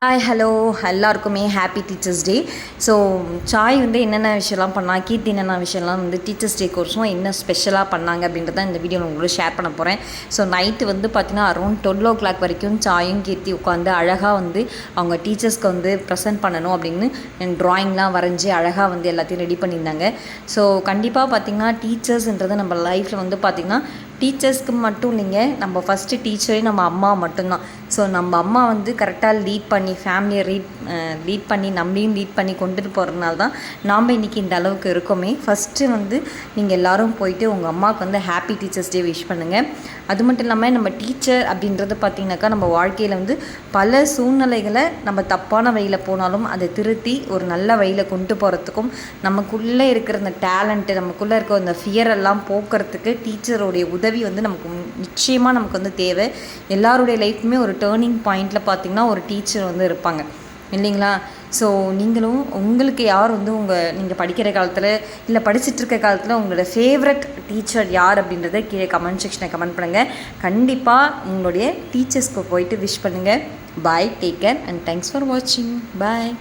Hi hello எல்லாருக்குமே happy teachers day. So Sai வந்து என்னென்ன விஷயம்லாம் பண்ணால், கீர்த்தி என்னென்ன விஷயம்லாம் வந்து டீச்சர்ஸ் டே கோர்ஸும் என்ன ஸ்பெஷலாக பண்ணாங்க அப்படின்றத இந்த வீடியோ உங்களுக்கு ஷேர் பண்ண போகிறேன். ஸோ நைட்டு வந்து பார்த்திங்கன்னா அரௌண்ட் 12 o'clock வரைக்கும் சாயும் கீர்த்தி உட்காந்து அழகாக வந்து அவங்க டீச்சர்ஸ்க்கு வந்து ப்ரெசென்ட் பண்ணணும் அப்படின்னு ட்ராயிங்லாம் வரைஞ்சி அழகாக வந்து எல்லாத்தையும் ரெடி பண்ணியிருந்தாங்க. ஸோ கண்டிப்பாக பார்த்திங்கன்னா டீச்சர்ஸ்ன்றது நம்ம லைஃப்பில் வந்து பார்த்திங்கன்னா டீச்சர்ஸ்க்கு மட்டும் இல்லைங்க, நம்ம ஃபஸ்ட்டு டீச்சரே நம்ம அம்மா மட்டும்தான். ஸோ நம்ம அம்மா வந்து கரெக்டாக லீட் பண்ணி ஃபேமிலியை லீட் பண்ணி நம்மளையும் லீட் பண்ணி கொண்டுட்டு போகிறதுனால தான் நாம் இன்றைக்கி இந்த அளவுக்கு இருக்கோமே. ஃபஸ்ட்டு வந்து நீங்கள் எல்லோரும் போயிட்டு உங்கள் அம்மாவுக்கு வந்து ஹாப்பி டீச்சர்ஸ் டே விஷ் பண்ணுங்கள். அது மட்டும் இல்லாமல் நம்ம டீச்சர் அப்படின்றது பார்த்திங்கனாக்கா நம்ம வாழ்க்கையில் வந்து பல சூழ்நிலைகளை நம்ம தப்பான வழியில் போனாலும் அதை திருத்தி ஒரு நல்ல வழியில் கொண்டு போகிறதுக்கும், நமக்குள்ளே இருக்கிற அந்த டேலண்ட்டு, நமக்குள்ளே இருக்கிற அந்த ஃபியரெல்லாம் போக்குறதுக்கு டீச்சருடைய உதவி வந்து நமக்கு நிச்சயமாக நமக்கு வந்து தேவை. எல்லாருடைய லைஃப்புமே ஒரு டேர்னிங் பாயிண்டில் பார்த்திங்கன்னா ஒரு டீச்சர் வந்து இருப்பாங்க இல்லைங்களா? ஸோ நீங்களும் உங்களுக்கு யார் வந்து நீங்கள் படிக்கிற காலத்தில் இல்லை படிச்சுட்ருக்க காலத்தில் உங்களோட ஃபேவரட் டீச்சர் யார் அப்படின்றத கீழே கமெண்ட் செக்ஷனில் கமெண்ட் பண்ணுங்கள். கண்டிப்பாக உங்களுடைய டீச்சர்ஸ்க்கு போயிட்டு விஷ் பண்ணுங்கள். Bye, take care and thanks for வாட்சிங். பாய்.